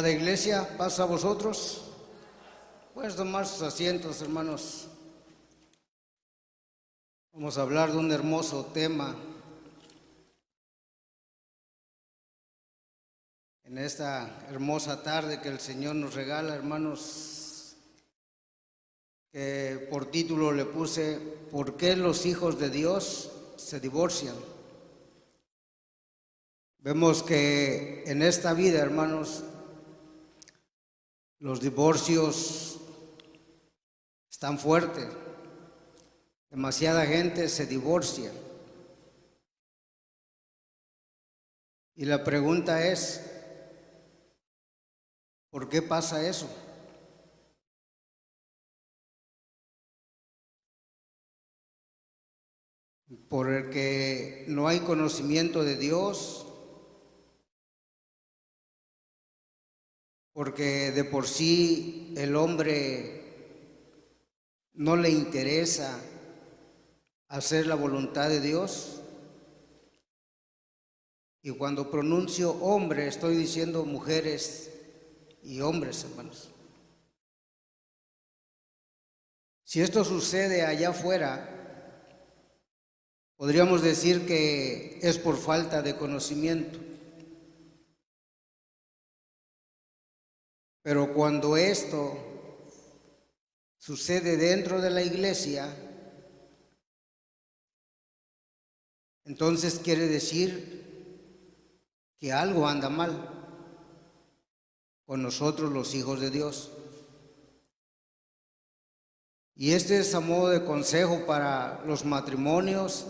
Amada iglesia, paz a vosotros. Pueden tomar sus asientos, hermanos. Vamos a hablar de un hermoso tema en esta hermosa tarde que el Señor nos regala, hermanos, que por título le puse ¿Por qué los hijos de Dios se divorcian? Vemos que en esta vida, hermanos, los divorcios están fuertes. Demasiada gente se divorcia. Y la pregunta es, ¿por qué pasa eso? Porque no hay conocimiento de Dios, porque de por sí el hombre no le interesa hacer la voluntad de Dios. Y cuando pronuncio hombre, estoy diciendo mujeres y hombres, hermanos. Si esto sucede allá afuera, podríamos decir que es por falta de conocimiento. Pero cuando esto sucede dentro de la iglesia, entonces quiere decir que algo anda mal con nosotros los hijos de Dios. Y este es a modo de consejo para los matrimonios,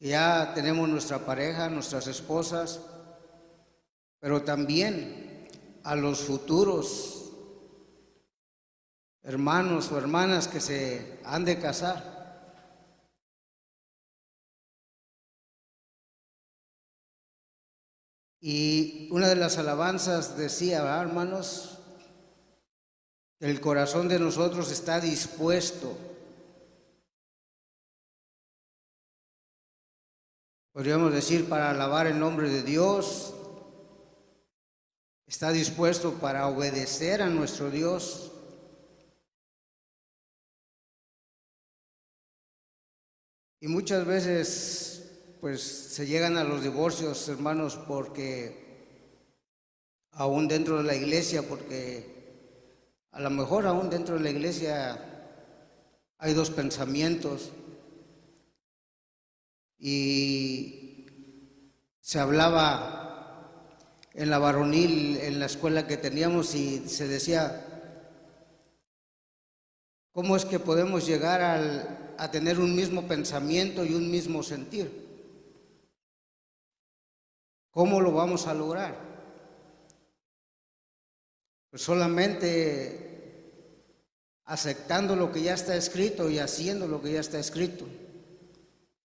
que ya tenemos nuestra pareja, nuestras esposas, pero también a los futuros hermanos o hermanas que se han de casar. Y una de las alabanzas decía, ¿verdad, hermanos? El corazón de nosotros está dispuesto. Podríamos decir para alabar el nombre de Dios. Está dispuesto para obedecer a nuestro Dios. Y muchas veces pues se llegan a los divorcios, hermanos, porque aún dentro de la iglesia, porque a lo mejor aún dentro de la iglesia hay dos pensamientos. Y se hablaba en la varonil, en la escuela que teníamos, y se decía, ¿cómo es que podemos llegar a tener un mismo pensamiento y un mismo sentir? ¿Cómo lo vamos a lograr? Pues solamente aceptando lo que ya está escrito y haciendo lo que ya está escrito.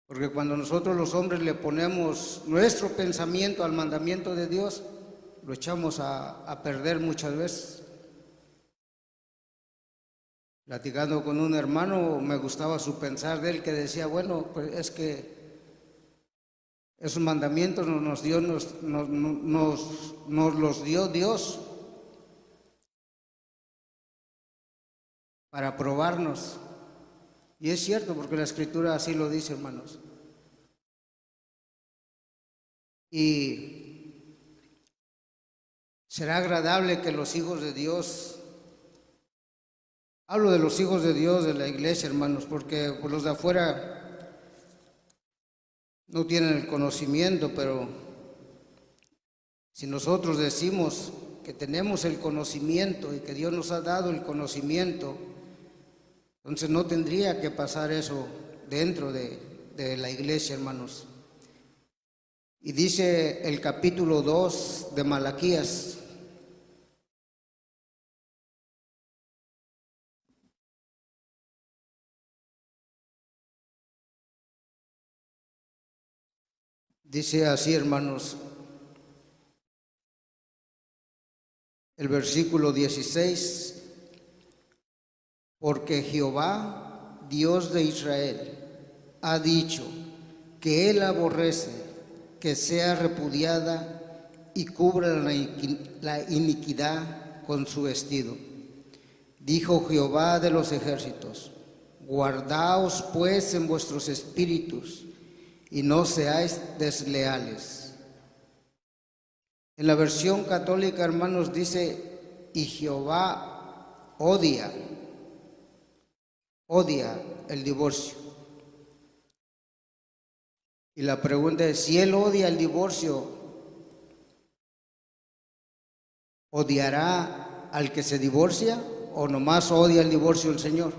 Porque cuando nosotros los hombres le ponemos nuestro pensamiento al mandamiento de Dios, lo echamos a perder muchas veces. Platicando con un hermano, me gustaba su pensar de él, que decía, bueno, pues es que esos mandamientos nos los dio Dios para probarnos. Y es cierto, porque la Escritura así lo dice, hermanos. Y será agradable que los hijos de Dios, hablo de los hijos de Dios de la iglesia, hermanos, porque por los de afuera no tienen el conocimiento, pero si nosotros decimos que tenemos el conocimiento y que Dios nos ha dado el conocimiento, entonces no tendría que pasar eso dentro de la iglesia, hermanos. Y dice el capítulo 2 de Malaquías, dice así, hermanos, el versículo 16, porque Jehová, Dios de Israel, ha dicho que Él aborrece que sea repudiada y cubra la iniquidad con su vestido. Dijo Jehová de los ejércitos: guardaos pues en vuestros espíritus y no seáis desleales. En la versión católica, hermanos, dice: y Jehová odia el divorcio. Y la pregunta es, si Él odia el divorcio, ¿odiará al que se divorcia o nomás odia el divorcio el Señor?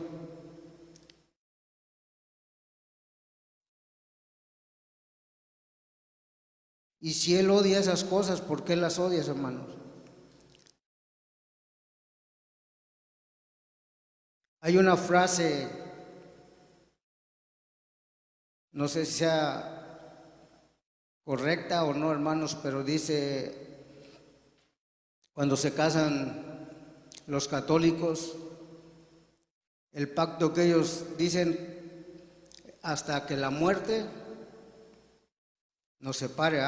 Y si Él odia esas cosas, ¿por qué las odias, hermanos? Hay una frase, no sé si sea correcta o no, hermanos, pero dice: cuando se casan los católicos, el pacto que ellos dicen: hasta que la muerte nos separe,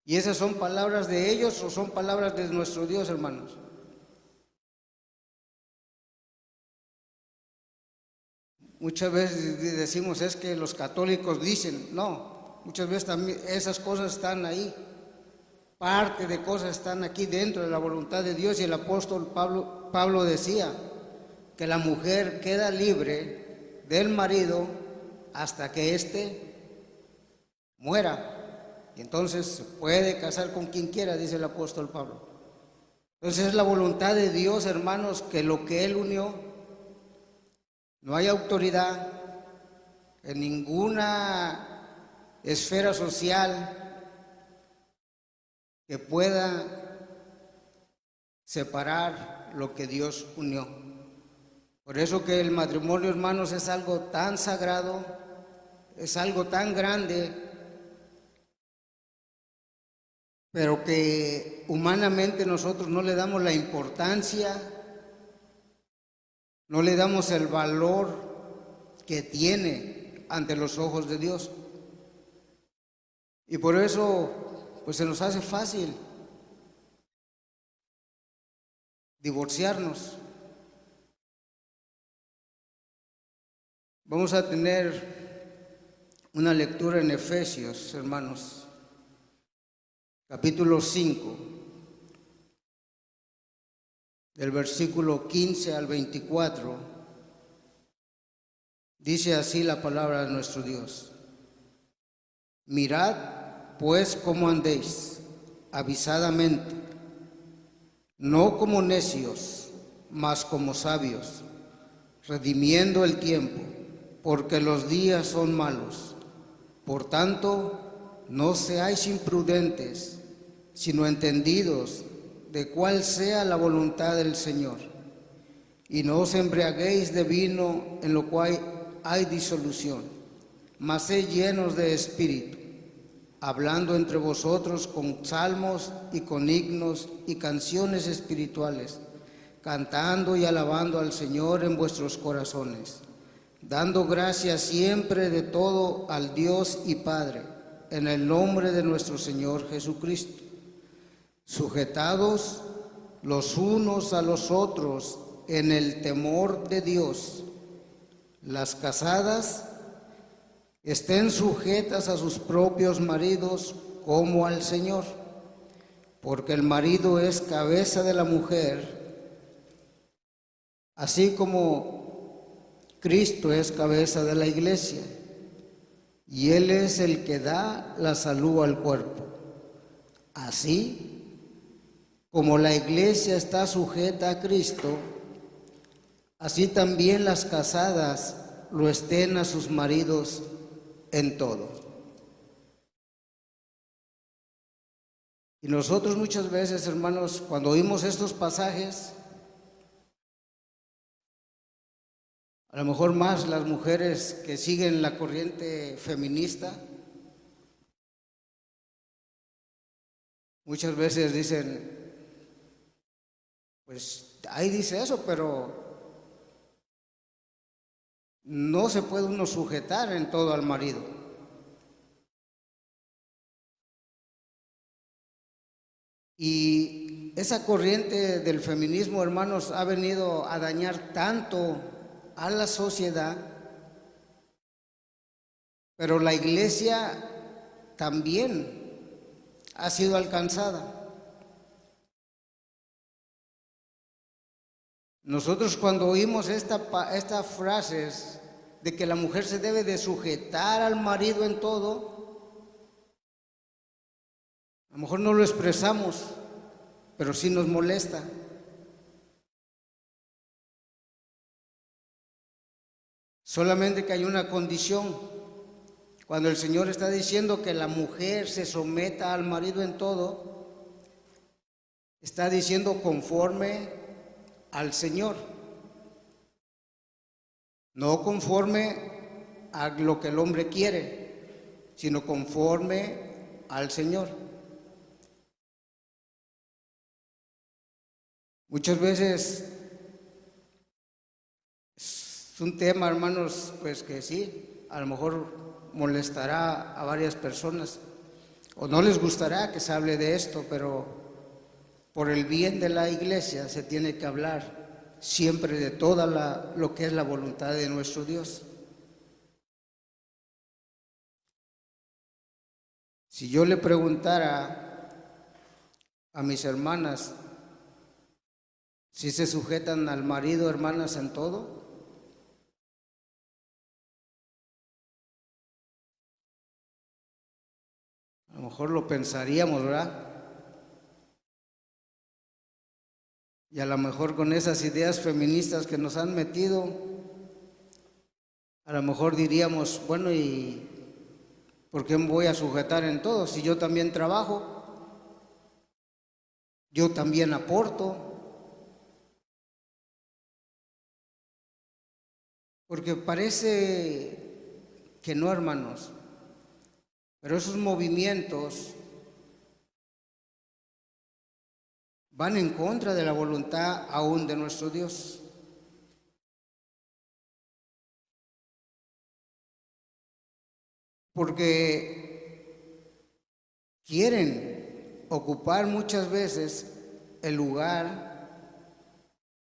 ¿Y esas son palabras de ellos o son palabras de nuestro Dios, hermanos? Muchas veces decimos, es que los católicos dicen. No, muchas veces también esas cosas están ahí. Parte de cosas están aquí dentro de la voluntad de Dios, y el apóstol Pablo decía que la mujer queda libre del marido hasta que éste muera. Y entonces se puede casar con quien quiera, dice el apóstol Pablo. Entonces es la voluntad de Dios, hermanos, que lo que Él unió, no hay autoridad en ninguna esfera social que pueda separar lo que Dios unió. Por eso que el matrimonio, hermanos, es algo tan sagrado, es algo tan grande, pero que humanamente nosotros no le damos la importancia, no le damos el valor que tiene ante los ojos de Dios. Y por eso, pues se nos hace fácil divorciarnos. Vamos a tener una lectura en Efesios, hermanos, capítulo 5, del versículo 15 al 24. Dice así la palabra de nuestro Dios: mirad pues cómo andéis avisadamente, no como necios, mas como sabios, redimiendo el tiempo, porque los días son malos. Por tanto, no seáis imprudentes, sino entendidos de cuál sea la voluntad del Señor. Y no os embriaguéis de vino, en lo cual hay disolución, mas sed llenos de espíritu, hablando entre vosotros con salmos y con himnos y canciones espirituales, cantando y alabando al Señor en vuestros corazones, dando gracias siempre de todo al Dios y Padre, en el nombre de nuestro Señor Jesucristo, sujetados los unos a los otros en el temor de Dios. Las casadas estén sujetas a sus propios maridos como al Señor, porque el marido es cabeza de la mujer, así como Cristo es cabeza de la iglesia, y Él es el que da la salud al cuerpo. Así como la iglesia está sujeta a Cristo, así también las casadas lo estén a sus maridos en todo. Y nosotros muchas veces, hermanos, cuando oímos estos pasajes, a lo mejor más las mujeres que siguen la corriente feminista, muchas veces dicen, pues ahí dice eso, pero no se puede uno sujetar en todo al marido. Y esa corriente del feminismo, hermanos, ha venido a dañar tanto a la sociedad, pero la iglesia también ha sido alcanzada. Nosotros cuando oímos estas frases de que la mujer se debe de sujetar al marido en todo, a lo mejor no lo expresamos, pero sí nos molesta. Solamente que hay una condición. Cuando el Señor está diciendo que la mujer se someta al marido en todo, está diciendo conforme al Señor, no conforme a lo que el hombre quiere, sino conforme al Señor. Muchas veces es un tema, hermanos, pues que sí, a lo mejor molestará a varias personas o no les gustará que se hable de esto, pero por el bien de la iglesia se tiene que hablar siempre de toda lo que es la voluntad de nuestro Dios. Si yo le preguntara a mis hermanas si se sujetan al marido, hermanas, en todo, a lo mejor lo pensaríamos, ¿verdad? Y a lo mejor con esas ideas feministas que nos han metido, a lo mejor diríamos, bueno, ¿y por qué me voy a sujetar en todo? Si yo también trabajo, yo también aporto. Porque parece que no, hermanos, pero esos movimientos van en contra de la voluntad aún de nuestro Dios. Porque quieren ocupar muchas veces el lugar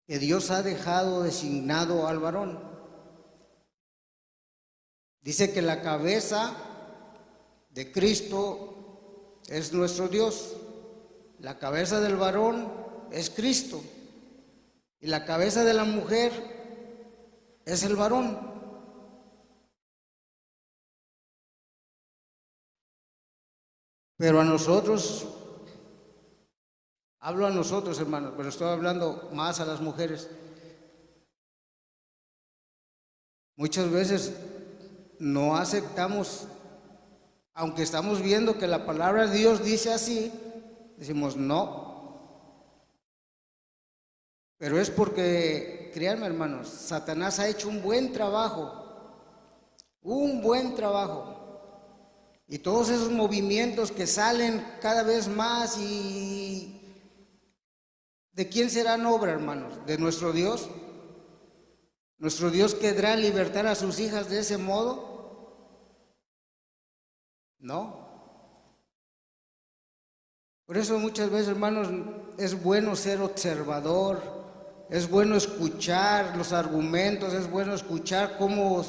que Dios ha dejado designado al varón. Dice que la cabeza de Cristo es nuestro Dios. La cabeza del varón es Cristo y la cabeza de la mujer es el varón. Pero a nosotros, hablo a nosotros, hermanos, pero estoy hablando más a las mujeres. Muchas veces no aceptamos, aunque estamos viendo que la palabra de Dios dice así, decimos no. Pero es porque, créanme, hermanos, Satanás ha hecho un buen trabajo, y todos esos movimientos que salen cada vez más, y ¿de quién serán obra, hermanos? ¿De nuestro Dios? ¿Nuestro Dios querrá libertar a sus hijas de ese modo? No. Por eso muchas veces, hermanos, es bueno ser observador, es bueno escuchar los argumentos, es bueno escuchar cómo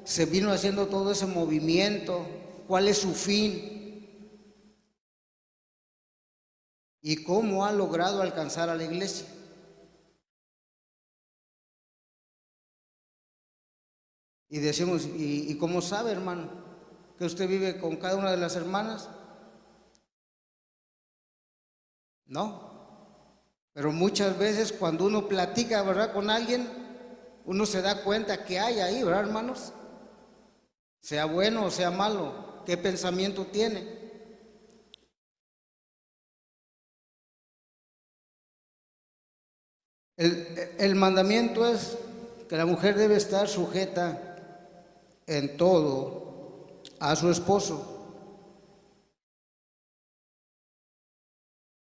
se vino haciendo todo ese movimiento, cuál es su fin y cómo ha logrado alcanzar a la iglesia. Y decimos, ¿y cómo sabe, hermano, que usted vive con cada una de las hermanas? No, pero muchas veces cuando uno platica, ¿verdad?, con alguien, uno se da cuenta que hay ahí, ¿verdad, hermanos? Sea bueno o sea malo, ¿qué pensamiento tiene? El mandamiento es que la mujer debe estar sujeta en todo a su esposo.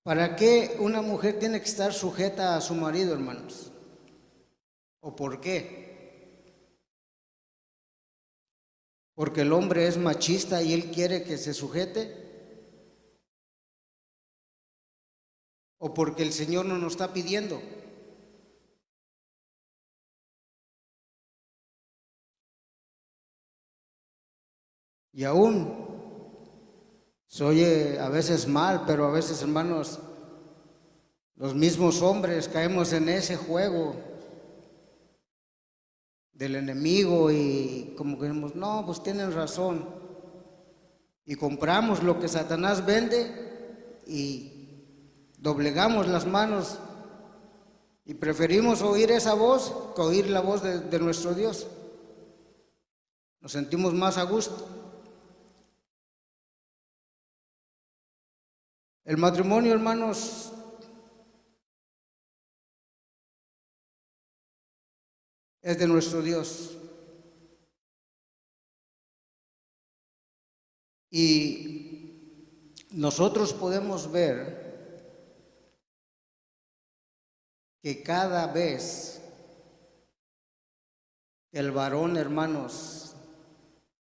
¿Para qué una mujer tiene que estar sujeta a su marido, hermanos? ¿O por qué? ¿Porque el hombre es machista y él quiere que se sujete? o porque el Señor no nos está pidiendo. Y aún se oye a veces mal, pero a veces, hermanos, los mismos hombres caemos en ese juego del enemigo y como que decimos, no, pues tienen razón. Y compramos lo que Satanás vende y doblegamos las manos y preferimos oír esa voz que oír la voz de nuestro Dios. Nos sentimos más a gusto. El matrimonio, hermanos, es de nuestro Dios. Y nosotros podemos ver que cada vez que el varón, hermanos,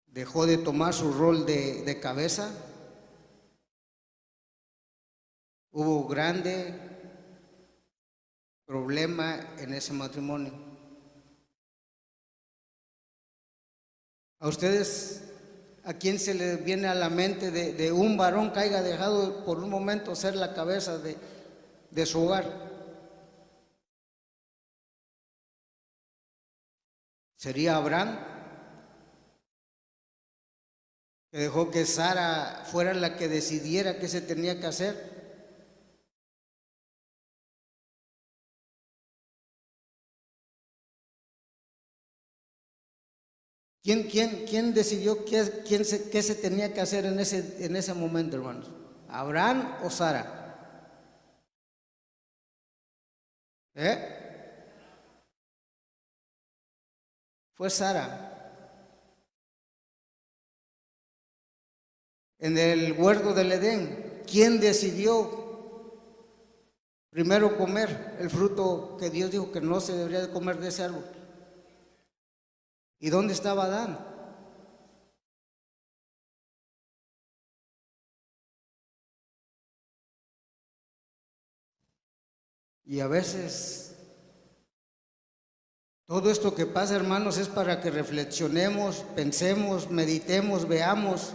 dejó de tomar su rol de cabeza, hubo grande problema en ese matrimonio. ¿A ustedes, a quién se les viene a la mente de un varón que haya dejado por un momento ser la cabeza de su hogar? ¿Sería Abraham, que dejó que Sara fuera la que decidiera qué se tenía que hacer? ¿Quién decidió qué se tenía que hacer en ese momento, hermanos? ¿Abraham o Sara? Fue Sara. En el huerto del Edén, ¿quién decidió primero comer el fruto que Dios dijo que no se debería de comer de ese árbol? ¿Y dónde estaba Adán? Y a veces todo esto que pasa, hermanos, es para que reflexionemos, pensemos, meditemos, veamos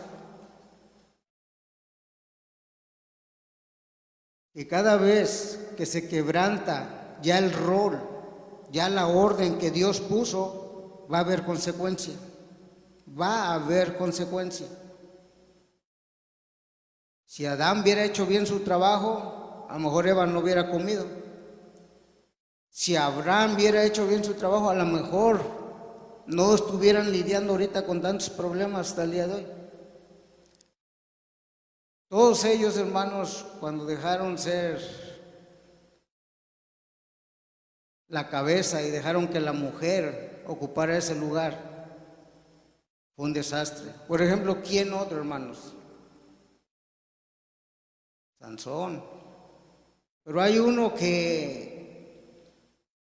que cada vez que se quebranta ya el rol, ya la orden que Dios puso, va a haber consecuencia. Va a haber consecuencia. Si Adán hubiera hecho bien su trabajo, a lo mejor Eva no hubiera comido. Si Abraham hubiera hecho bien su trabajo, a lo mejor no estuvieran lidiando ahorita con tantos problemas hasta el día de hoy. Todos ellos, hermanos, cuando dejaron ser la cabeza y dejaron que la mujer ocupara ese lugar, fue un desastre. Por ejemplo, ¿quién otro, hermanos? Sansón. Pero hay uno que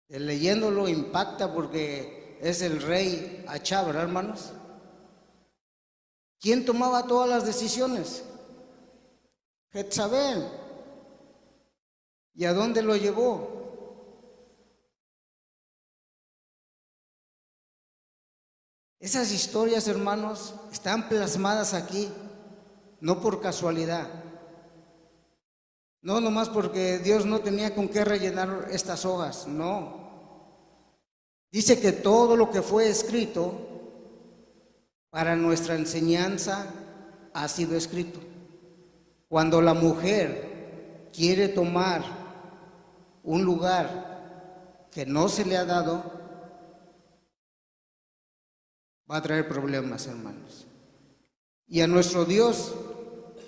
leyéndolo impacta porque es el rey Achab, ¿verdad, hermanos? ¿Quién tomaba todas las decisiones? Jezabel. ¿Y a dónde lo llevó? Esas historias, hermanos, están plasmadas aquí, no por casualidad. No nomás porque Dios no tenía con qué rellenar estas hojas, no. Dice que todo lo que fue escrito para nuestra enseñanza ha sido escrito. Cuando la mujer quiere tomar un lugar que no se le ha dado, va a traer problemas, hermanos. Y a nuestro Dios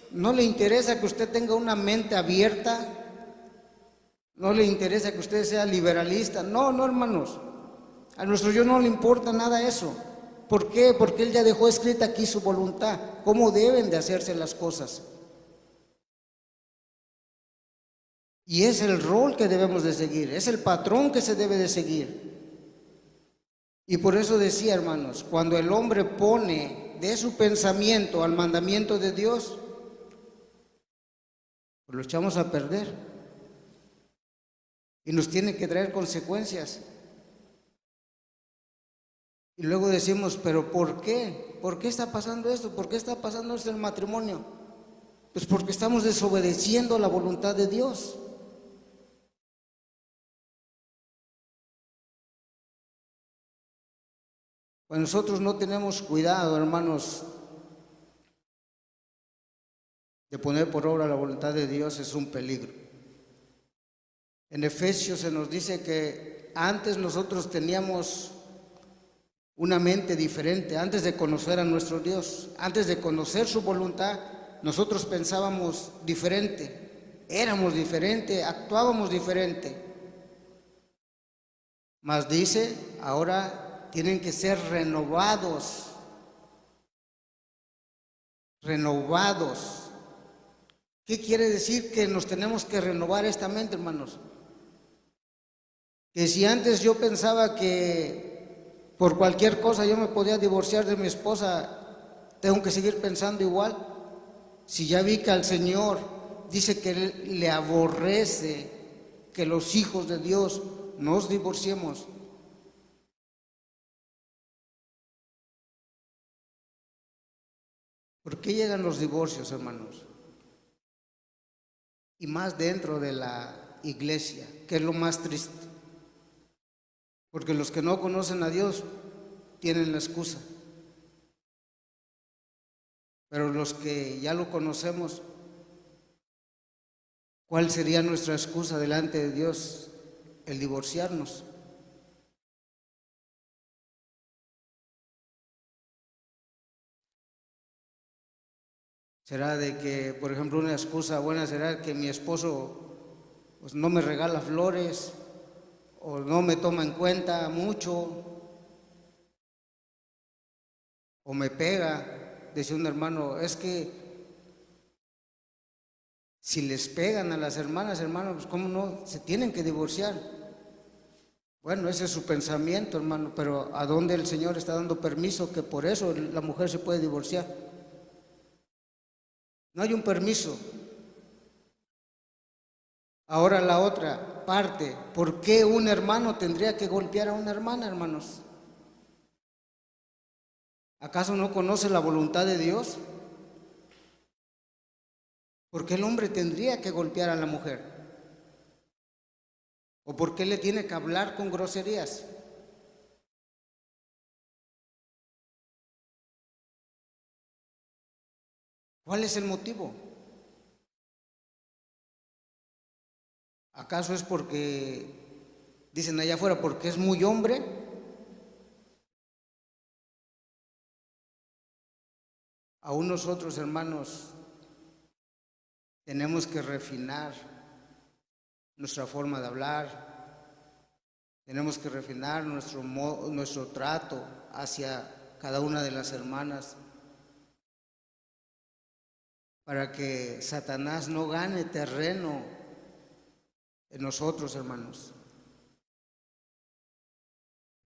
no le interesa que usted tenga una mente abierta, no le interesa que usted sea liberalista. No, no, hermanos. A nuestro Dios no le importa nada eso. ¿Por qué? Porque Él ya dejó escrita aquí su voluntad, cómo deben de hacerse las cosas. Y es el rol que debemos de seguir, es el patrón que se debe de seguir. Y por eso decía, hermanos, cuando el hombre pone de su pensamiento al mandamiento de Dios, pues lo echamos a perder. y nos tiene que traer consecuencias. Y luego decimos, pero ¿por qué? ¿Por qué está pasando esto? ¿Por qué está pasando esto en el matrimonio? Pues porque estamos desobedeciendo la voluntad de Dios. Cuando nosotros no tenemos cuidado, hermanos, de poner por obra la voluntad de Dios, es un peligro. En Efesios se nos dice que antes nosotros teníamos una mente diferente, antes de conocer a nuestro Dios, antes de conocer su voluntad, nosotros pensábamos diferente, éramos diferente, actuábamos diferente. Mas dice, ahora tienen que ser renovados. ¿Qué quiere decir que nos tenemos que renovar esta mente, hermanos? Que si antes yo pensaba que por cualquier cosa yo me podía divorciar de mi esposa, tengo que seguir pensando igual. Si ya vi que al Señor dice que Él le aborrece que los hijos de Dios nos divorciemos. ¿Por qué llegan los divorcios, hermanos? Y más dentro de la iglesia, que es lo más triste. Porque los que no conocen a Dios tienen la excusa. Pero los que ya lo conocemos, ¿cuál sería nuestra excusa delante de Dios? El divorciarnos. Será de que, por ejemplo, una excusa buena será que mi esposo pues, no me regala flores o no me toma en cuenta mucho o me pega. Decía un hermano, es que si les pegan a las hermanas, hermano, pues cómo no, se tienen que divorciar. Bueno, ese es su pensamiento, hermano, pero ¿a dónde el Señor está dando permiso que por eso la mujer se puede divorciar? No hay un permiso. Ahora la otra parte, ¿por qué un hermano tendría que golpear a una hermana, hermanos? ¿Acaso no conoce la voluntad de Dios? ¿Por qué el hombre tendría que golpear a la mujer? ¿O por qué le tiene que hablar con groserías? ¿Cuál es el motivo? ¿Acaso es porque, dicen allá afuera, porque es muy hombre? Aún nosotros, hermanos, tenemos que refinar nuestra forma de hablar, tenemos que refinar nuestro trato hacia cada una de las hermanas para que Satanás no gane terreno en nosotros, hermanos.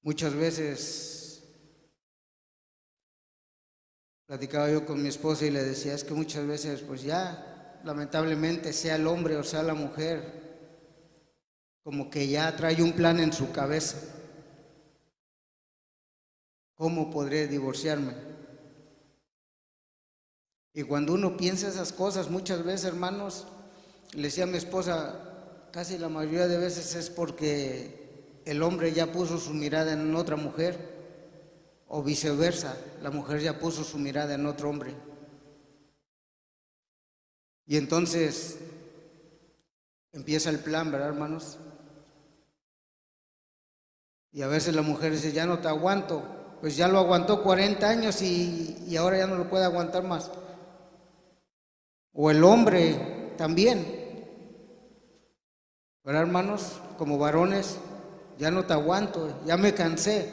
Muchas veces platicaba yo con mi esposa y le decía, es que muchas veces pues ya, lamentablemente, sea el hombre o sea la mujer, como que ya trae un plan en su cabeza. ¿Cómo podré divorciarme? Y cuando uno piensa esas cosas, muchas veces, hermanos, le decía a mi esposa, casi la mayoría de veces es porque el hombre ya puso su mirada en otra mujer, o viceversa, la mujer ya puso su mirada en otro hombre. Y entonces empieza el plan, ¿verdad, hermanos? Y a veces la mujer dice, ya no te aguanto, pues ya lo aguantó 40 años y ahora ya no lo puede aguantar más. O el hombre también, ¿verdad, hermanos? Como varones, ya no te aguanto, ya me cansé.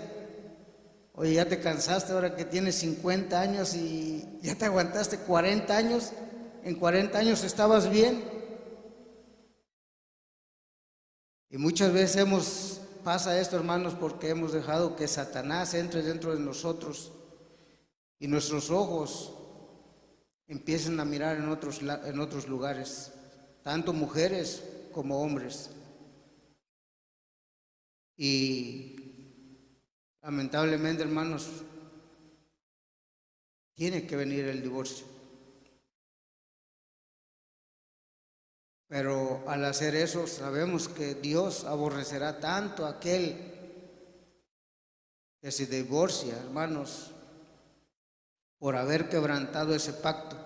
Oye, ya te cansaste ahora que tienes 50 años y ya te aguantaste 40 años. En 40 años estabas bien. Y muchas veces pasa esto, hermanos, porque hemos dejado que Satanás entre dentro de nosotros y nuestros ojos empiecen a mirar en otros lugares, tanto mujeres como hombres. Y lamentablemente, hermanos, tiene que venir el divorcio. Pero al hacer eso sabemos que Dios aborrecerá tanto a aquel que se divorcia, hermanos, por haber quebrantado ese pacto.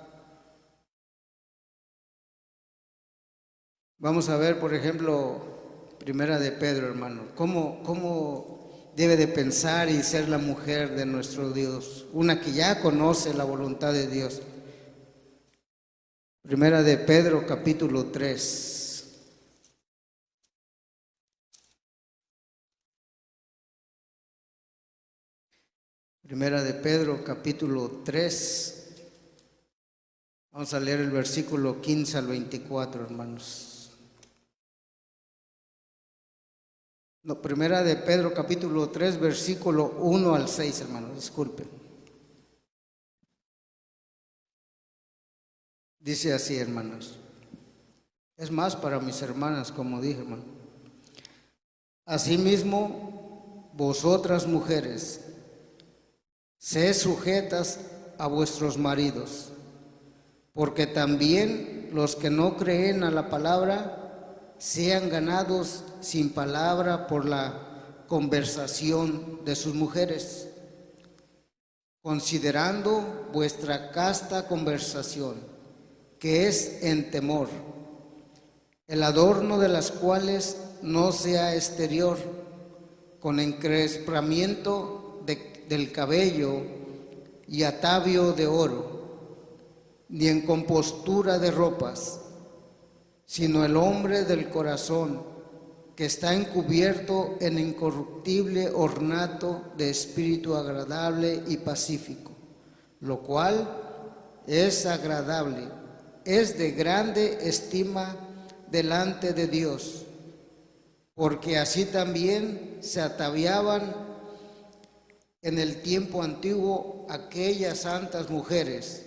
Vamos a ver, por ejemplo, Primera de Pedro, hermano, cómo debe de pensar y ser la mujer de nuestro Dios, una que ya conoce la voluntad de Dios. Primera de Pedro, capítulo 3. Primera de Pedro, capítulo 3. Vamos a leer el versículo 15 al 24, hermanos. No, Primera de Pedro, capítulo 3, versículo 1 al 6, hermanos, disculpen. Dice así, hermanos. Es más para mis hermanas, como dije, hermano. Asimismo, vosotras mujeres, sed sujetas a vuestros maridos, porque también los que no creen a la palabra sean ganados sin palabra por la conversación de sus mujeres, considerando vuestra casta conversación, que es en temor, el adorno de las cuales no sea exterior, con encrespamiento del cabello y atavio de oro, ni en compostura de ropas, sino el hombre del corazón, que está encubierto en incorruptible ornato de espíritu agradable y pacífico, lo cual es agradable, es de grande estima delante de Dios, porque así también se ataviaban en el tiempo antiguo aquellas santas mujeres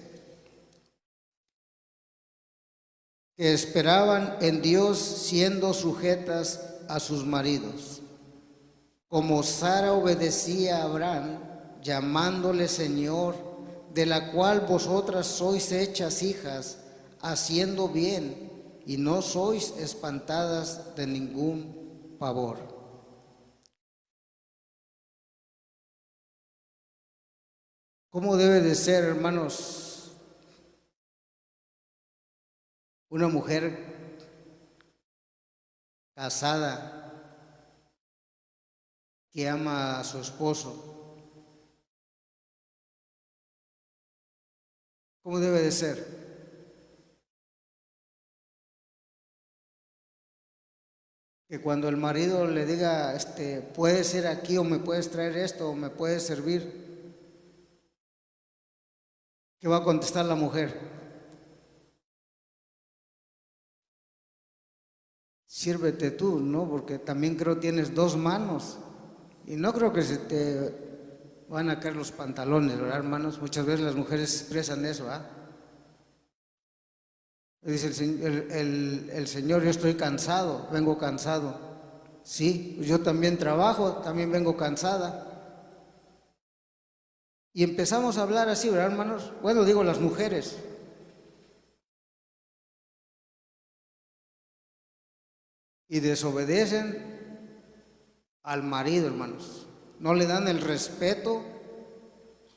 que esperaban en Dios, siendo sujetas a sus maridos, como Sara obedecía a Abraham, llamándole Señor, de la cual vosotras sois hechas hijas, haciendo bien, y no sois espantadas de ningún pavor. ¿Cómo debe de ser, hermanos, una mujer casada que ama a su esposo? ¿Cómo debe de ser? Que cuando el marido le diga, puedes ir aquí, o me puedes traer esto, o me puedes servir, ¿qué va a contestar la mujer? Sírvete tú, ¿no? Porque también creo tienes dos manos, y no creo que se te van a caer los pantalones, ¿verdad, hermanos? Muchas veces las mujeres expresan eso, ¿ah? Dice el Señor, yo estoy cansado, vengo cansado. Sí, yo también trabajo, también vengo cansada. Y empezamos a hablar así, ¿verdad, hermanos? Bueno, digo las mujeres. Y desobedecen al marido, hermanos. No le dan el respeto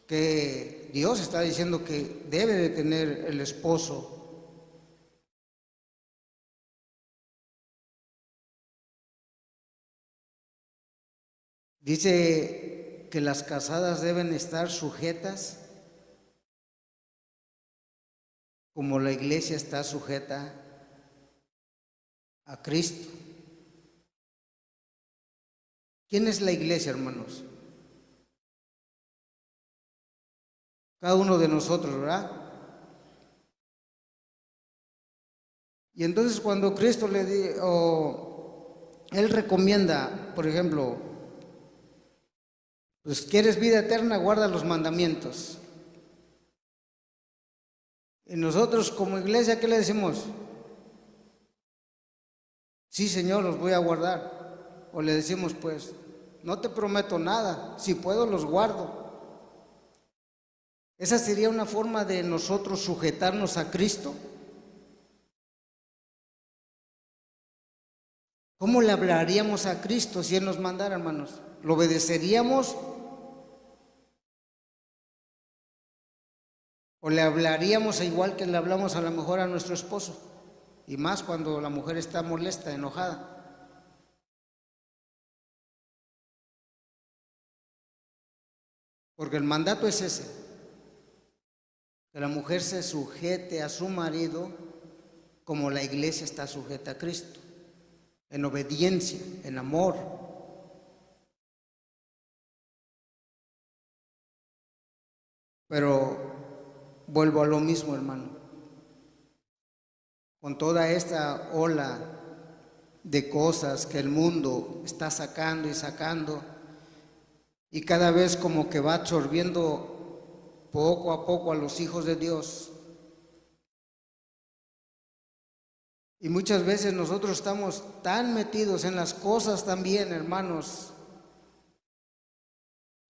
que Dios está diciendo que debe de tener el esposo. Dice que las casadas deben estar sujetas como la iglesia está sujeta a Cristo. ¿Quién es la iglesia, hermanos? Cada uno de nosotros, ¿verdad? Y entonces cuando Cristo Él recomienda, por ejemplo, pues quieres vida eterna, guarda los mandamientos. Y nosotros como iglesia, ¿qué le decimos? Sí, Señor, los voy a guardar. O le decimos, pues, no te prometo nada, si puedo los guardo. ¿Esa sería una forma de nosotros sujetarnos a Cristo? ¿Cómo le hablaríamos a Cristo si Él nos mandara, hermanos? ¿Lo obedeceríamos? ¿O le hablaríamos igual que le hablamos a lo mejor a nuestro esposo? Y más cuando la mujer está molesta, enojada. Porque el mandato es ese, que la mujer se sujete a su marido como la iglesia está sujeta a Cristo, en obediencia, en amor. Pero vuelvo a lo mismo, hermano. Con toda esta ola de cosas que el mundo está sacando y sacando, y cada vez como que va absorbiendo poco a poco a los hijos de Dios. Y muchas veces nosotros estamos tan metidos en las cosas también, hermanos,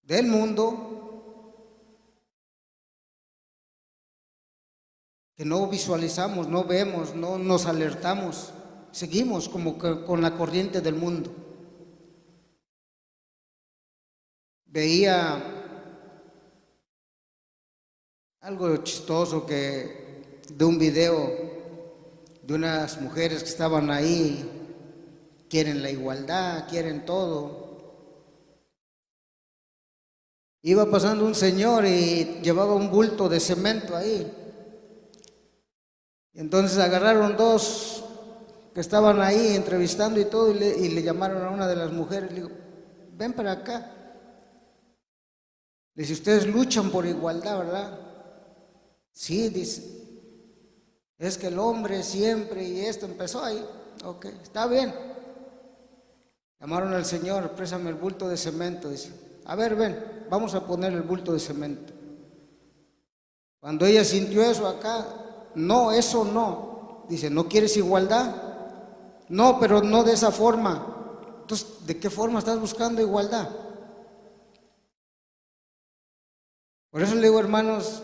del mundo, que no visualizamos, no vemos, no nos alertamos, seguimos como que con la corriente del mundo. Veía algo chistoso de un video de unas mujeres que estaban ahí, quieren la igualdad, quieren todo. Iba pasando un señor y llevaba un bulto de cemento ahí. Entonces agarraron dos que estaban ahí entrevistando y todo, y le llamaron a una de las mujeres. Le digo, ven para acá. Le dice, ustedes luchan por igualdad, ¿verdad? Sí, dice. Es que el hombre siempre, y esto empezó ahí. Ok, está bien. Llamaron al señor, préstame el bulto de cemento. Dice, a ver, ven, vamos a poner el bulto de cemento. Cuando ella sintió eso acá, no, eso no. Dice, ¿no quieres igualdad? No, pero no de esa forma. Entonces, ¿de qué forma estás buscando igualdad? Por eso le digo, hermanos,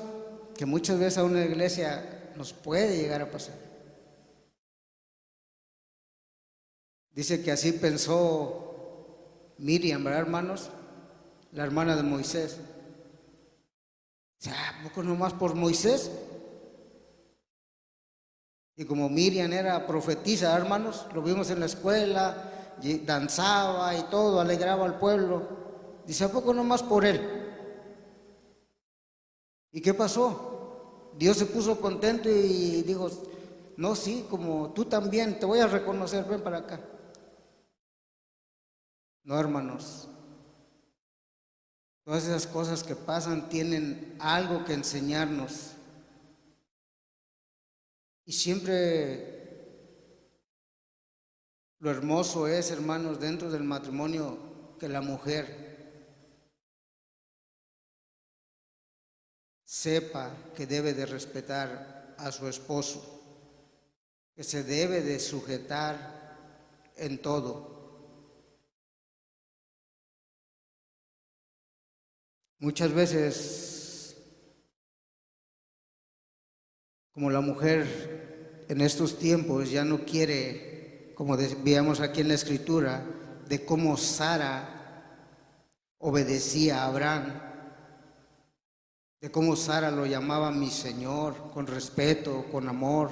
que muchas veces a una iglesia nos puede llegar a pasar. Dice que así pensó Miriam, ¿verdad, hermanos? La hermana de Moisés. ¿A poco nomás por Moisés? Y como Miriam era profetisa, hermanos, lo vimos en la escuela, danzaba y todo, alegraba al pueblo. Dice, ¿a poco nomás por él? ¿Y qué pasó? Dios se puso contento y dijo, no, sí, como tú también, te voy a reconocer, ven para acá. No, hermanos, todas esas cosas que pasan tienen algo que enseñarnos. Y siempre lo hermoso es, hermanos, dentro del matrimonio, que la mujer sepa que debe de respetar a su esposo, que se debe de sujetar en todo. Muchas veces, como la mujer en estos tiempos ya no quiere, como veíamos aquí en la escritura, de cómo Sara obedecía a Abraham, de cómo Sara lo llamaba mi Señor, con respeto, con amor.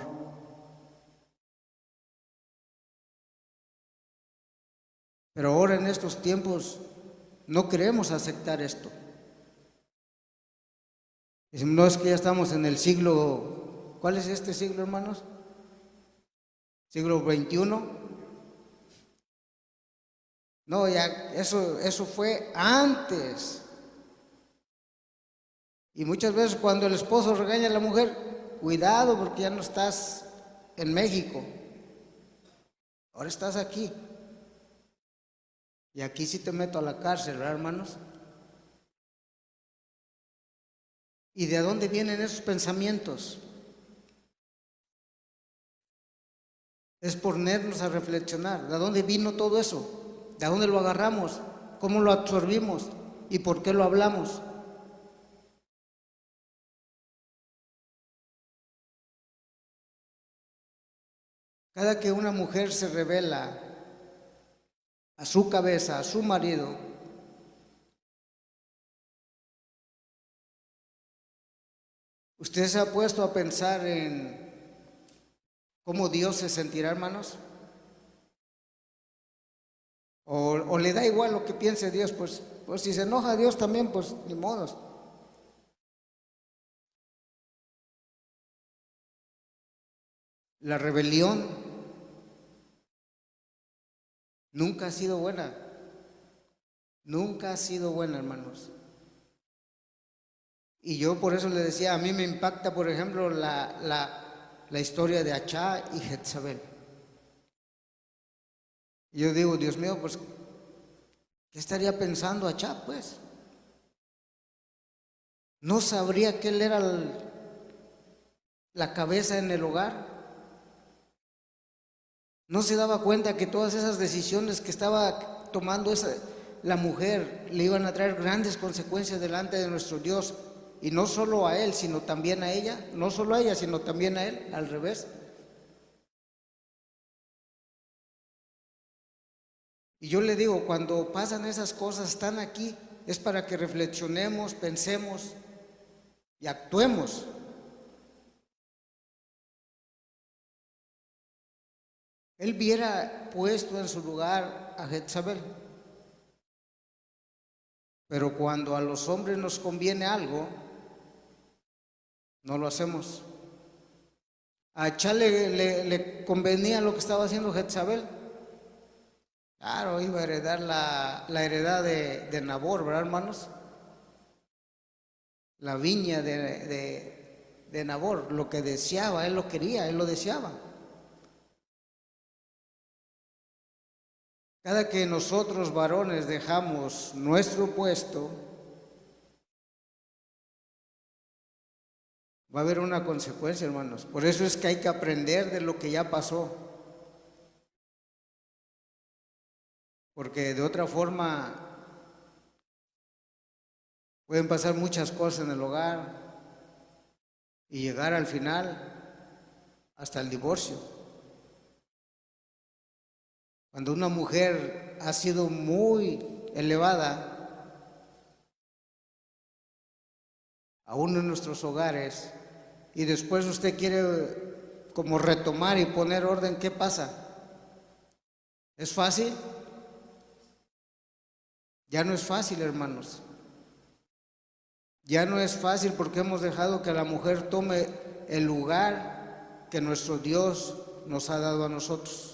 Pero ahora en estos tiempos no queremos aceptar esto. No, es que ya estamos en el siglo, ¿cuál es este siglo, hermanos? ¿Siglo XXI? No, ya eso fue antes. Y muchas veces cuando el esposo regaña a la mujer, cuidado porque ya no estás en México, ahora estás aquí. Y aquí sí te meto a la cárcel, ¿verdad, hermanos? ¿Y de dónde vienen esos pensamientos? Es ponernos a reflexionar. ¿De dónde vino todo eso? ¿De dónde lo agarramos? ¿Cómo lo absorbimos? ¿Y por qué lo hablamos? Cada que una mujer se revela a su cabeza, a su marido, ¿usted se ha puesto a pensar en cómo Dios se sentirá, hermanos? ¿O le da igual lo que piense Dios? Pues si se enoja Dios también, pues ni modos. La rebelión nunca ha sido buena. Nunca ha sido buena, hermanos. Y yo por eso le decía, a mí me impacta, por ejemplo, la historia de Achá y Jezabel. Y yo digo, Dios mío, pues, ¿qué estaría pensando Achá, pues? ¿No sabría que él era la cabeza en el hogar? ¿No se daba cuenta que todas esas decisiones que estaba tomando la mujer le iban a traer grandes consecuencias delante de nuestro Dios? Y no solo a él, sino también a ella. No solo a ella, sino también a él, al revés. Y yo le digo, cuando pasan esas cosas, están aquí, es para que reflexionemos, pensemos y actuemos. Él hubiera puesto en su lugar a Jezabel. Pero cuando a los hombres nos conviene algo, no lo hacemos. A Achá le convenía lo que estaba haciendo Jezabel. Claro, iba a heredar la heredad de Nabor, ¿verdad, hermanos? La viña de Nabor, lo que deseaba, él lo quería, él lo deseaba. Cada que nosotros varones dejamos nuestro puesto, va a haber una consecuencia, hermanos. Por eso es que hay que aprender de lo que ya pasó. Porque de otra forma pueden pasar muchas cosas en el hogar y llegar al final hasta el divorcio. Cuando una mujer ha sido muy elevada, aún en nuestros hogares, y después usted quiere como retomar y poner orden, ¿qué pasa? ¿Es fácil? Ya no es fácil, hermanos. Ya no es fácil porque hemos dejado que la mujer tome el lugar que nuestro Dios nos ha dado a nosotros.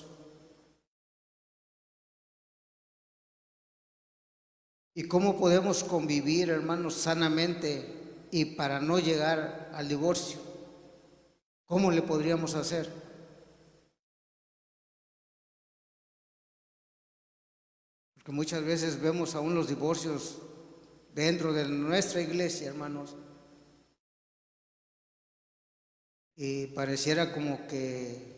¿Y cómo podemos convivir, hermanos, sanamente y para no llegar al divorcio? ¿Cómo le podríamos hacer? Porque muchas veces vemos aún los divorcios dentro de nuestra iglesia, hermanos, y pareciera como que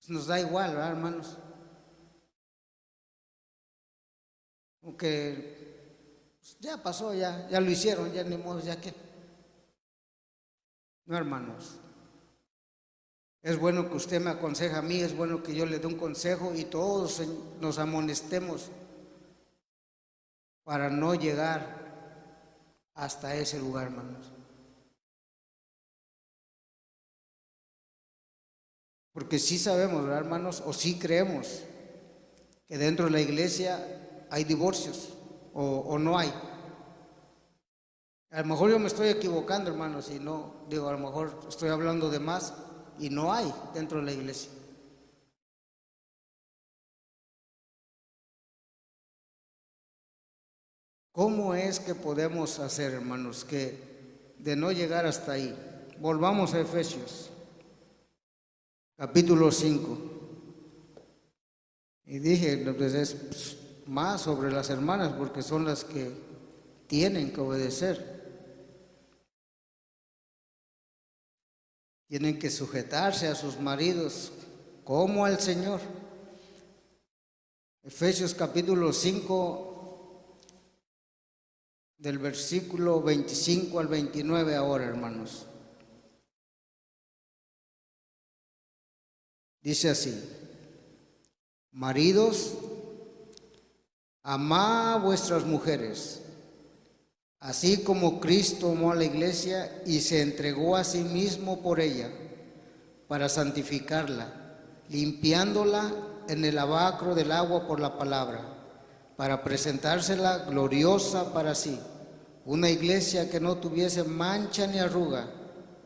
nos da igual, ¿verdad, hermanos? Como que pues, ya pasó, ya lo hicieron, ya ni modo, ya que. No, hermanos. Es bueno que usted me aconseje a mí, es bueno que yo le dé un consejo y todos nos amonestemos para no llegar hasta ese lugar, hermanos. Porque sí sabemos, ¿verdad, hermanos? O sí creemos que dentro de la iglesia hay divorcios o no hay. A lo mejor yo me estoy equivocando, hermanos, y no, digo, a lo mejor estoy hablando de más y no hay dentro de la iglesia. ¿Cómo es que podemos hacer, hermanos, que de no llegar hasta ahí? Volvamos a Efesios, capítulo 5. Y dije, pues es más sobre las hermanas porque son las que tienen que obedecer. Tienen que sujetarse a sus maridos como al Señor. Efesios capítulo 5, del versículo 25 al 29 ahora, hermanos. Dice así: maridos, amad a vuestras mujeres, así como Cristo amó a la iglesia y se entregó a sí mismo por ella, para santificarla, limpiándola en el lavacro del agua por la palabra, para presentársela gloriosa para sí, una iglesia que no tuviese mancha ni arruga,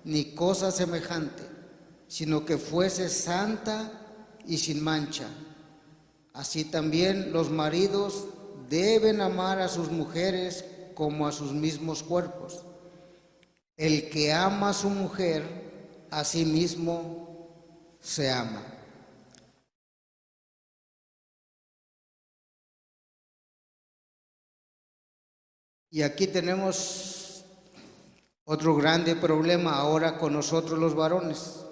ni cosa semejante, sino que fuese santa y sin mancha. Así también los maridos deben amar a sus mujeres como a sus mismos cuerpos. El que ama a su mujer, a sí mismo se ama. Y aquí tenemos otro grande problema ahora con nosotros los varones,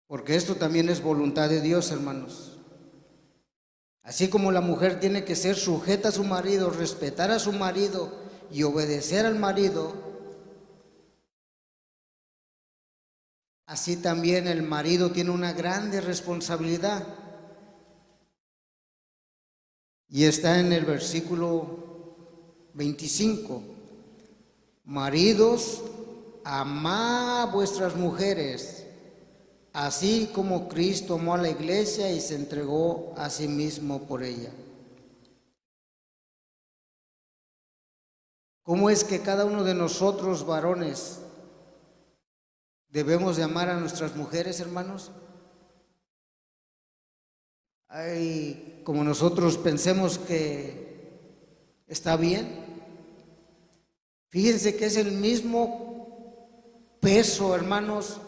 porque esto también es voluntad de Dios, hermanos. Así como la mujer tiene que ser sujeta a su marido, respetar a su marido y obedecer al marido, así también el marido tiene una grande responsabilidad. Y está en el versículo 25. Maridos, amad a vuestras mujeres, así como Cristo amó a la iglesia y se entregó a sí mismo por ella. ¿Cómo es que cada uno de nosotros, varones, debemos de amar a nuestras mujeres, hermanos? Como nosotros pensemos que está bien. Fíjense que es el mismo peso, hermanos,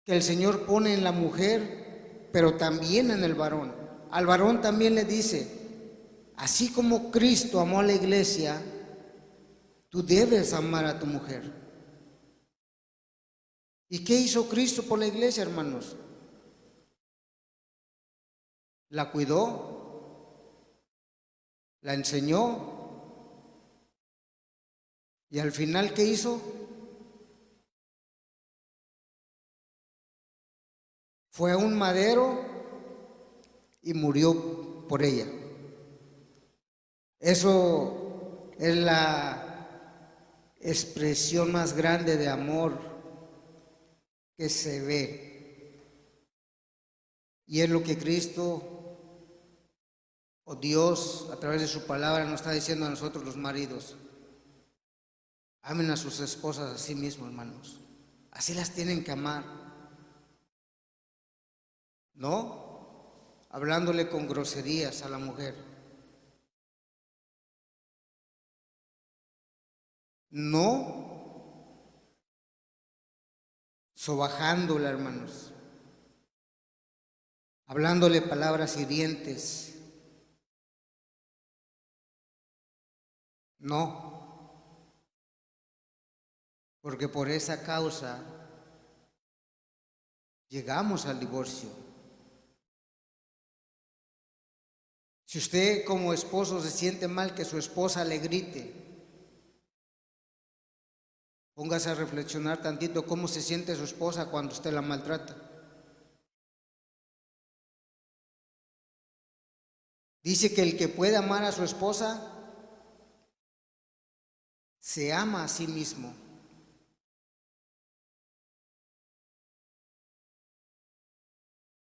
que el Señor pone en la mujer, pero también en el varón. Al varón también le dice, así como Cristo amó a la iglesia, tú debes amar a tu mujer. ¿Y qué hizo Cristo por la iglesia, hermanos? La cuidó, la enseñó, y al final, ¿qué hizo? Fue a un madero y murió por ella. Eso es la expresión más grande de amor que se ve. Y es lo que Cristo o Dios a través de su palabra nos está diciendo a nosotros los maridos. Amen a sus esposas a sí mismos, hermanos. Así las tienen que amar. No hablándole con groserías a la mujer. No sobajándola, hermanos. Hablándole palabras hirientes. No, porque por esa causa llegamos al divorcio. Si usted como esposo se siente mal que su esposa le grite, póngase a reflexionar tantito cómo se siente su esposa cuando usted la maltrata. Dice que el que puede amar a su esposa se ama a sí mismo.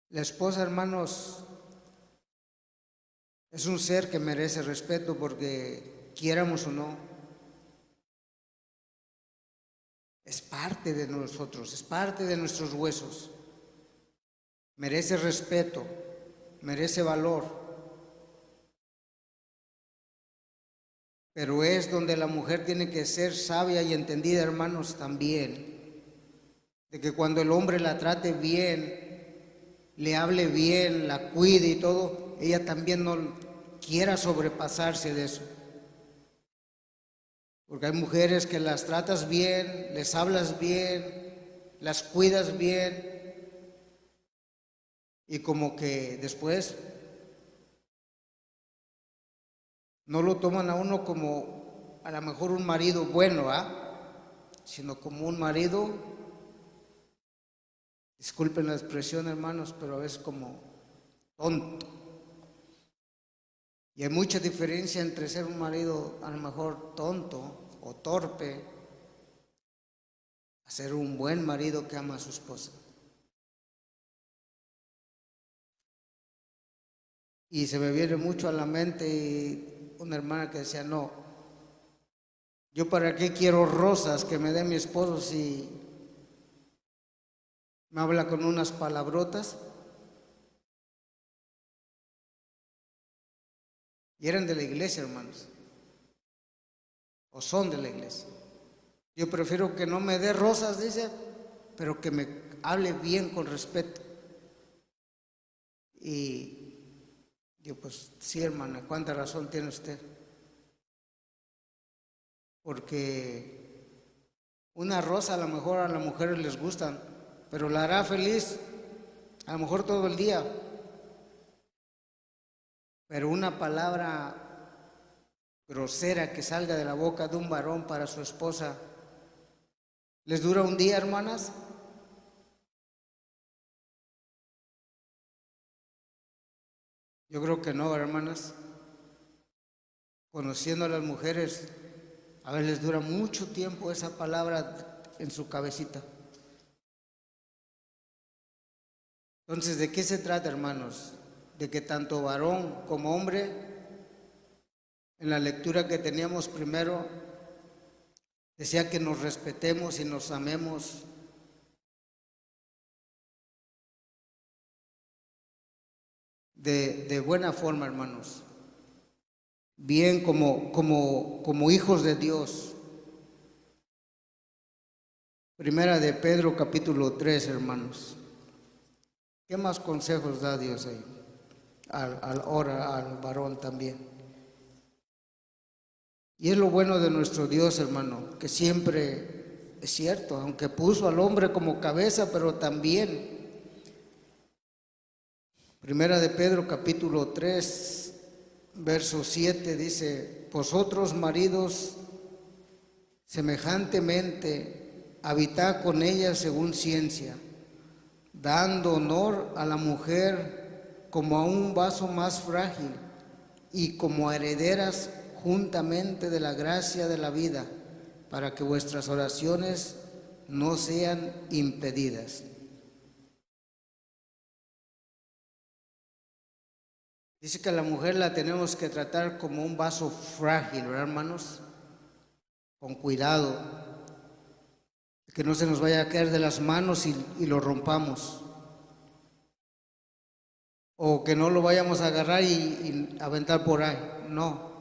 La esposa, hermanos, es un ser que merece respeto porque, quiéramos o no, es parte de nosotros, es parte de nuestros huesos. Merece respeto, merece valor. Pero es donde la mujer tiene que ser sabia y entendida, hermanos, también, de que cuando el hombre la trate bien, le hable bien, la cuide y todo, ella también no quiera sobrepasarse de eso. Porque hay mujeres que las tratas bien, les hablas bien, las cuidas bien, y como que después no lo toman a uno como a lo mejor un marido bueno, sino como un marido, disculpen la expresión, hermanos, pero a veces como tonto. Y hay mucha diferencia entre ser un marido a lo mejor tonto o torpe a ser un buen marido que ama a su esposa. Y se me viene mucho a la mente una hermana que decía, no, yo para qué quiero rosas que me dé mi esposo si me habla con unas palabrotas. Y eran de la iglesia, hermanos, o son de la iglesia. Yo prefiero que no me dé rosas, dice, pero que me hable bien con respeto. Y yo, pues sí, hermana, cuánta razón tiene usted. Porque una rosa a lo mejor a las mujeres les gustan, pero la hará feliz a lo mejor todo el día. Pero una palabra grosera que salga de la boca de un varón para su esposa, ¿les dura un día, hermanas? Yo creo que no, hermanas. Conociendo a las mujeres, a veces les dura mucho tiempo esa palabra en su cabecita. Entonces, ¿de qué se trata, hermanos? De que tanto varón como hombre, en la lectura que teníamos primero, decía que nos respetemos y nos amemos. De buena forma, hermanos. Bien como hijos de Dios. Primera de Pedro, capítulo 3, hermanos. ¿Qué más consejos da Dios ahí? Al varón también. Y es lo bueno de nuestro Dios, hermano, que siempre es cierto, aunque puso al hombre como cabeza, pero también, Primera de Pedro, capítulo 3, verso 7, dice, vosotros maridos, semejantemente, habitad con ella según ciencia, dando honor a la mujer como a un vaso más frágil y como a herederas juntamente de la gracia de la vida, para que vuestras oraciones no sean impedidas. Dice que a la mujer la tenemos que tratar como un vaso frágil, ¿verdad, hermanos? Con cuidado, que no se nos vaya a caer de las manos y lo rompamos. O que no lo vayamos a agarrar y aventar por ahí. No,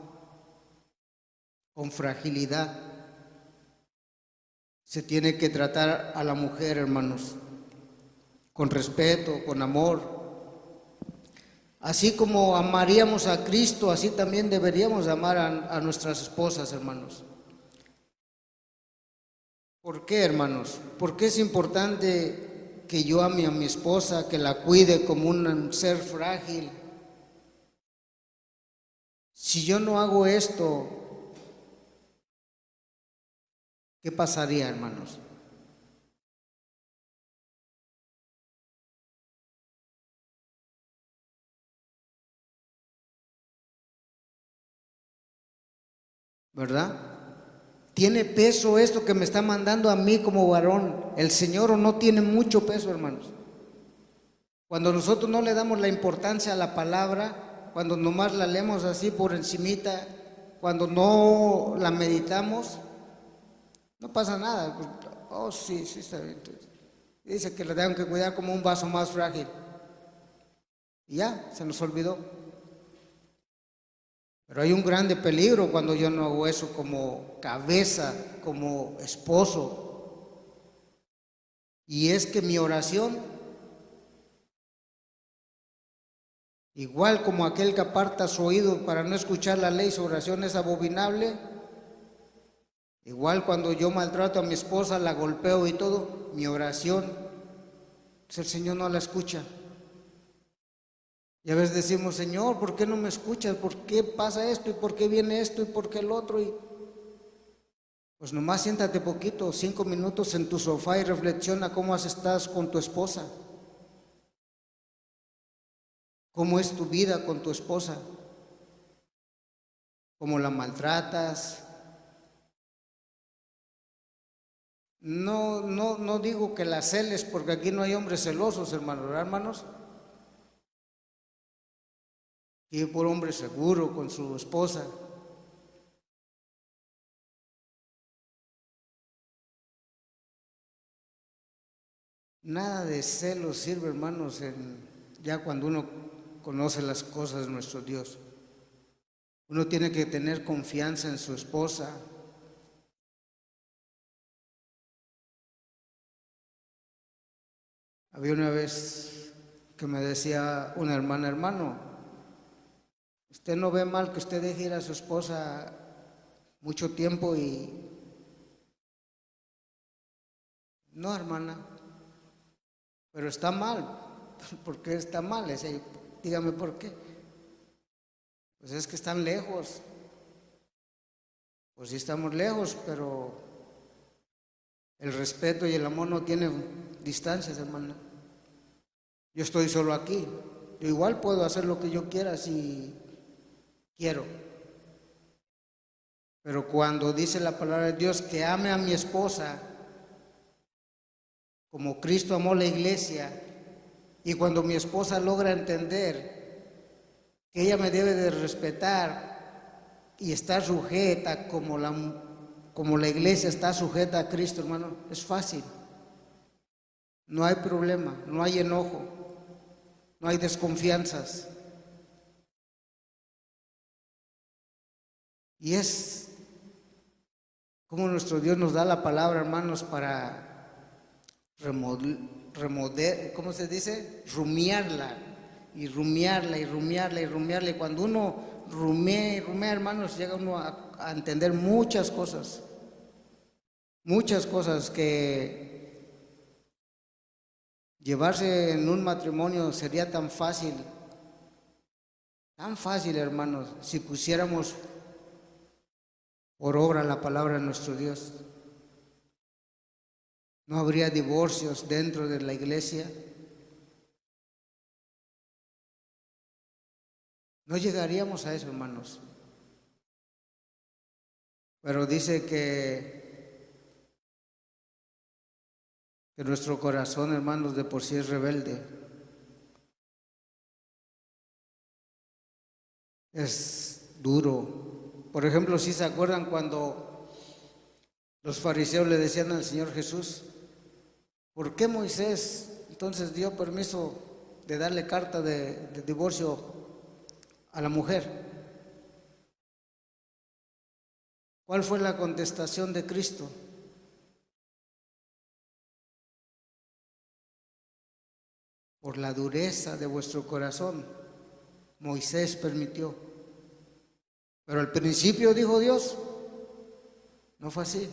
con fragilidad. Se tiene que tratar a la mujer, hermanos, con respeto, con amor. Así como amaríamos a Cristo, así también deberíamos amar a nuestras esposas, hermanos. ¿Por qué, hermanos? ¿Por qué es importante que yo ame a mi esposa, que la cuide como un ser frágil? Si yo no hago esto, ¿qué pasaría, hermanos? ¿Verdad? ¿Tiene peso esto que me está mandando a mí como varón el Señor o no tiene mucho peso, hermanos? Cuando nosotros no le damos la importancia a la palabra, cuando nomás la leemos así por encimita, cuando no la meditamos, no pasa nada. Oh, sí, está bien. Dice que le tengan que cuidar como un vaso más frágil. Y ya, se nos olvidó. Pero hay un grande peligro cuando yo no hago eso como cabeza, como esposo. Y es que mi oración, igual como aquel que aparta su oído para no escuchar la ley, su oración es abominable. Igual cuando yo maltrato a mi esposa, la golpeo y todo, mi oración, pues el Señor no la escucha. Y a veces decimos, Señor, ¿por qué no me escuchas? ¿Por qué pasa esto? ¿Y por qué viene esto? ¿Y por qué el otro? Y pues nomás siéntate poquito, 5 minutos en tu sofá y reflexiona cómo estás con tu esposa. ¿Cómo es tu vida con tu esposa? ¿Cómo la maltratas? No digo que la celes, porque aquí no hay hombres celosos, hermanos, ¿verdad, hermanos? Y por hombre seguro con su esposa. Nada de celos sirve, hermanos, ya cuando uno conoce las cosas de nuestro Dios. Uno tiene que tener confianza en su esposa. Había una vez que me decía una hermana, hermano, usted no ve mal que usted deje ir a su esposa mucho tiempo y... No, hermana, pero está mal. ¿Por qué está mal? Dígame por qué. Pues es que están lejos. Pues sí estamos lejos, pero el respeto y el amor no tienen distancias, hermana. Yo estoy solo aquí. Yo igual puedo hacer lo que yo quiera si quiero. Pero cuando dice la palabra de Dios que ame a mi esposa como Cristo amó la iglesia, y cuando mi esposa logra entender que ella me debe de respetar y estar sujeta como la iglesia está sujeta a Cristo, hermano, es fácil. No hay problema, no hay enojo, no hay desconfianzas. Y es como nuestro Dios nos da la palabra, hermanos, para ¿cómo se dice? Rumiarla, y rumiarla, y rumiarla, y rumiarla. Y cuando uno rumea y rumea, hermanos, llega uno a entender muchas cosas que llevarse en un matrimonio sería tan fácil, hermanos, si pusiéramos por obra la palabra de nuestro Dios. No habría divorcios dentro de la iglesia. No llegaríamos a eso, hermanos. Pero dice que nuestro corazón, hermanos, de por sí es rebelde. Es duro. Por ejemplo, si se acuerdan cuando los fariseos le decían al Señor Jesús, ¿por qué Moisés entonces dio permiso de darle carta de divorcio a la mujer? ¿Cuál fue la contestación de Cristo? Por la dureza de vuestro corazón, Moisés permitió. Pero al principio dijo Dios, no fue así.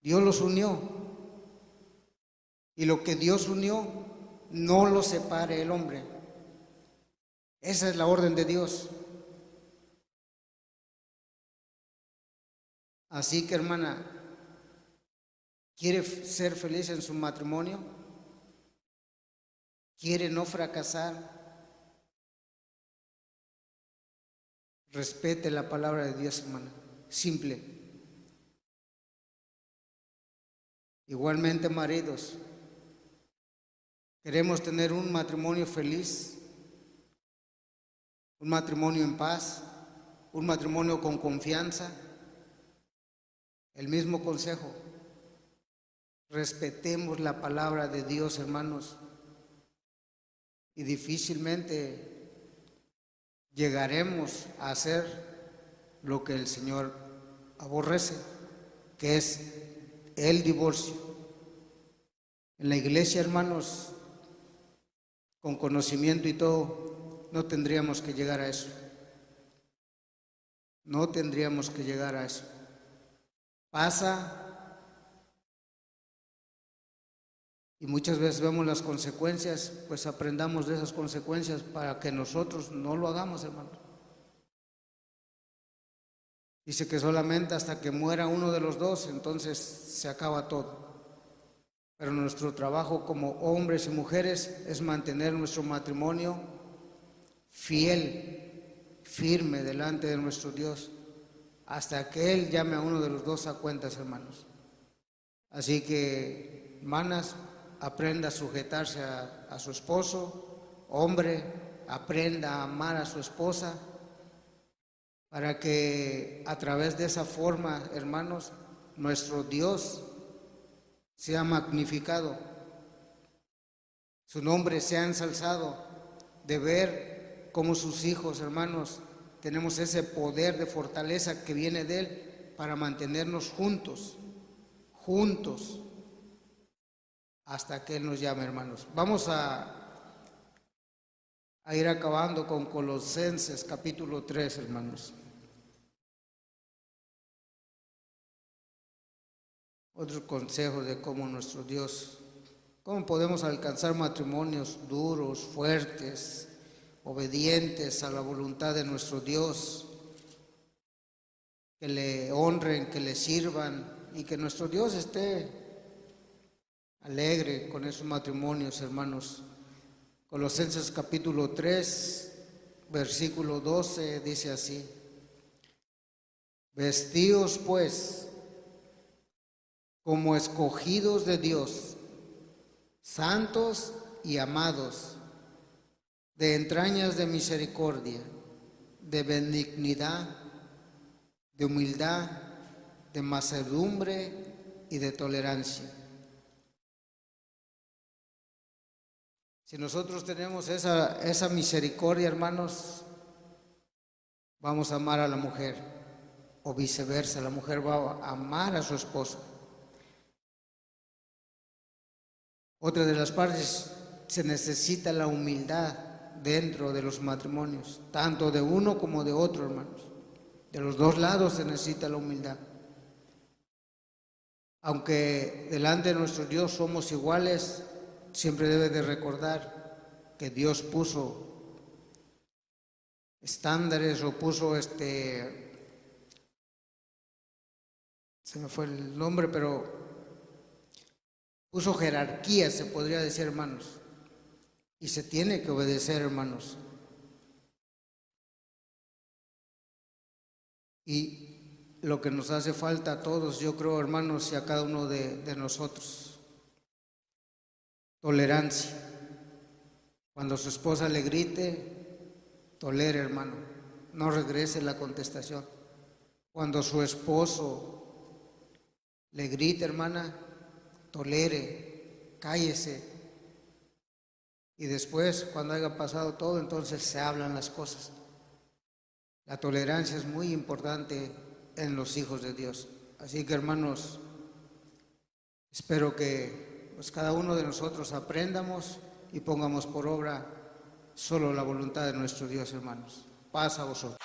Dios los unió. Y lo que Dios unió, no lo separe el hombre. Esa es la orden de Dios. Así que, hermana, ¿quiere ser feliz en su matrimonio? ¿Quiere no fracasar? Respete la palabra de Dios, hermana. Simple. Igualmente, maridos, queremos tener un matrimonio feliz, un matrimonio en paz, un matrimonio con confianza. El mismo consejo. Respetemos la palabra de Dios, hermanos, y difícilmente llegaremos a hacer lo que el Señor aborrece, que es el divorcio. En la iglesia, hermanos, con conocimiento y todo, no tendríamos que llegar a eso. No tendríamos que llegar a eso. Pasa Y muchas veces vemos las consecuencias, pues aprendamos de esas consecuencias para que nosotros no lo hagamos, hermanos. Dice que solamente hasta que muera uno de los dos, entonces se acaba todo. Pero nuestro trabajo como hombres y mujeres es mantener nuestro matrimonio fiel, firme delante de nuestro Dios, hasta que Él llame a uno de los dos a cuentas, hermanos. Así que, hermanas, aprenda a sujetarse a su esposo. Hombre, aprenda a amar a su esposa, para que a través de esa forma, hermanos, nuestro Dios sea magnificado, su nombre sea ensalzado, de ver cómo sus hijos, hermanos, tenemos ese poder de fortaleza que viene de Él para mantenernos juntos, hasta que Él nos llame, hermanos. Vamos a ir acabando con Colosenses capítulo 3, hermanos. Otro consejo de cómo nuestro Dios, cómo podemos alcanzar matrimonios duros, fuertes, obedientes a la voluntad de nuestro Dios, que le honren, que le sirvan y que nuestro Dios esté alegre con esos matrimonios, hermanos. Colosenses capítulo 3, versículo 12 dice así: vestíos pues como escogidos de Dios, santos y amados, de entrañas de misericordia, de benignidad, de humildad, de mansedumbre y de tolerancia. Si nosotros tenemos esa misericordia, hermanos, vamos a amar a la mujer, o viceversa, la mujer va a amar a su esposo. Otra de las partes, se necesita la humildad dentro de los matrimonios, tanto de uno como de otro, hermanos. De los dos lados se necesita la humildad. Aunque delante de nuestro Dios somos iguales, siempre debe de recordar que Dios puso estándares o puso se me fue el nombre, pero puso jerarquía, se podría decir, hermanos, y se tiene que obedecer, hermanos. Y lo que nos hace falta a todos, yo creo, hermanos, y a cada uno de nosotros, tolerancia. Cuando su esposa le grite, tolere, hermano, no regrese la contestación. Cuando su esposo le grite, hermana, tolere, cállese, y después, cuando haya pasado todo, entonces se hablan las cosas. La tolerancia es muy importante en los hijos de Dios. Así que, hermanos, espero que pues cada uno de nosotros aprendamos y pongamos por obra solo la voluntad de nuestro Dios, hermanos. Paz a vosotros.